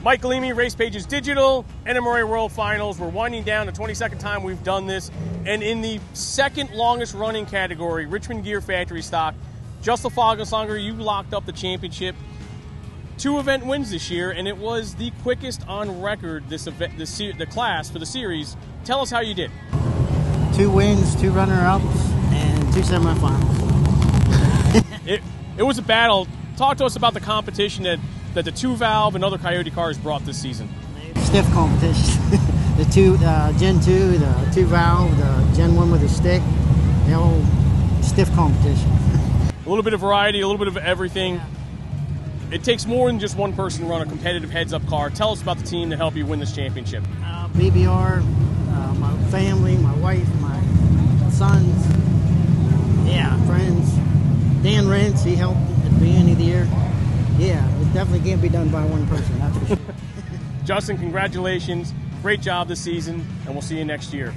Mike Galimi, Race Pages Digital, NMRA World Finals. We're winding down the 22nd time we've done this. And in the second longest running category, Richmond Gear Factory Stock, Justin Fogelsonger, you locked up the championship. 2 event wins this year, and it was the quickest on record this event, the class for the series. Tell us how you did. 2 wins, 2 runner-ups, and 2 semifinals. It was a battle. Talk to us about the competition that the 2-valve and other Coyote cars brought this season. Stiff competition. The Gen 2, the 2-valve, the Gen 1 with a stick, the whole stiff competition. A little bit of variety, a little bit of everything. Yeah. It takes more than just one person to run a competitive heads-up car. Tell us about the team to help you win this championship. BBR, my family, my wife, my sons, friends. Dan Rentz, he helped at the beginning of the year. Yeah, it definitely can't be done by one person, that's for sure. Justin, congratulations. Great job this season, and we'll see you next year.